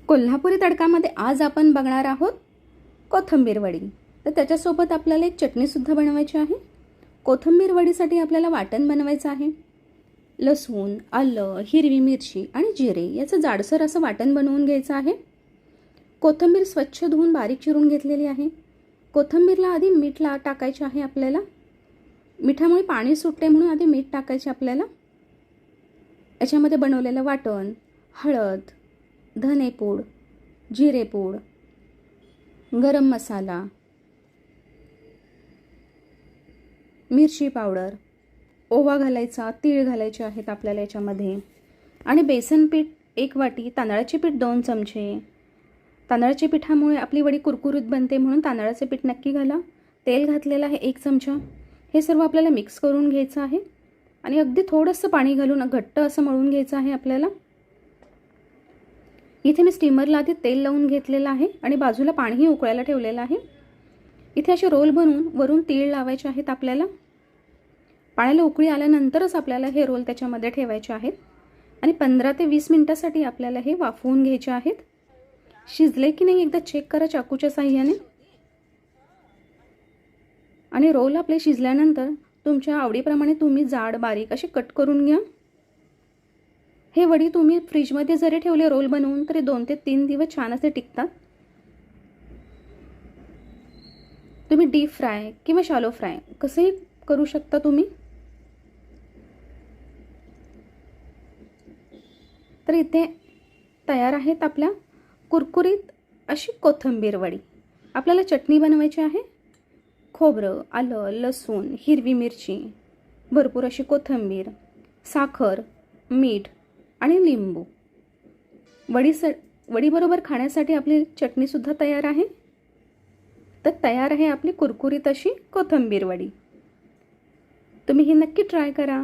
कोल्हापुरी तडकामध्ये आज आपण बघणार आहोत कोथिंबीर वडी. तर त्याच्यासोबत आपल्याला एक चटणीसुद्धा बनवायची आहे. कोथिंबीर वडीसाठी आपल्याला वाटण बनवायचं आहे. लसूण, आलं, हिरवी मिरची आणि जिरे याचं जाडसर असं वाटण बनवून घ्यायचं आहे. कोथिंबीर स्वच्छ धुवून बारीक चिरून घेतलेली आहे. कोथिंबीरला आधी मीठ टाकायचे आहे आपल्याला. मिठामुळे पाणी सुटते म्हणून आधी मीठ टाकायचे आपल्याला. याच्यामध्ये बनवलेलं वाटण, हळद, धनेपूड, जिरेपूड, गरम मसाला, मिरची पावडर, ओवा घालायचा, तीळ घालायचे आहेत आपल्याला याच्यामध्ये. आणि बेसन पीठ 1 वाटी, तांदळाचे पीठ 2 चमचे. तांदळाच्या पिठामुळे आपली वडी कुरकुरीत बनते म्हणून तांदळाचे पीठ नक्की घाला. तेल घातलेलं आहे 1 चमचा. हे सर्व आपल्याला मिक्स करून घ्यायचं आहे आणि अगदी थोडंसं पाणी घालून घट्ट असं मळून घ्यायचं आहे आपल्याला. इथे मी स्टीमरला आधी तेल लावून घेतलेलं आहे आणि बाजूला पाणीही उकळायला ठेवलेलं आहे. इथे असे रोल बनवून वरून तीळ लावायचे आहेत आपल्याला. पाण्याला उकळी आल्यानंतरच आपल्याला हे रोल त्याच्यामध्ये ठेवायचे आहेत आणि 15 ते 20 मिनिटासाठी आपल्याला हे वाफवून घ्यायचे आहेत. शिजले की नाही एकदा चेक करा चाकूच्या साहाय्याने. आणि रोल आपले शिजल्यानंतर तुमच्या आवडीप्रमाणे तुम्ही जाड बारीक असे कट करून घ्या. हे वडी तुम्ही फ्रीजमध्ये जरी ठेवले रोल बनवून तरी 2 ते 3 दिवस छान असे टिकतात. तुम्ही डीप फ्राय किंवा शॅलो फ्राय कसंही करू शकता तुम्ही. तर इथे तयार आहेत आपल्या कुरकुरीत अशी कोथिंबीर वडी. आपल्याला चटणी बनवायची आहे. खोबरं, आलं, लसूण, हिरवी मिरची, भरपूर अशी कोथिंबीर, साखर, मीठ आणि लिंबू. वडीबरोबर खाण्यासाठी आपली चटणीसुद्धा तयार आहे. तर तयार आहे आपली कुरकुरीत अशी कोथिंबीर वडी. तुम्ही ही नक्की ट्राय करा.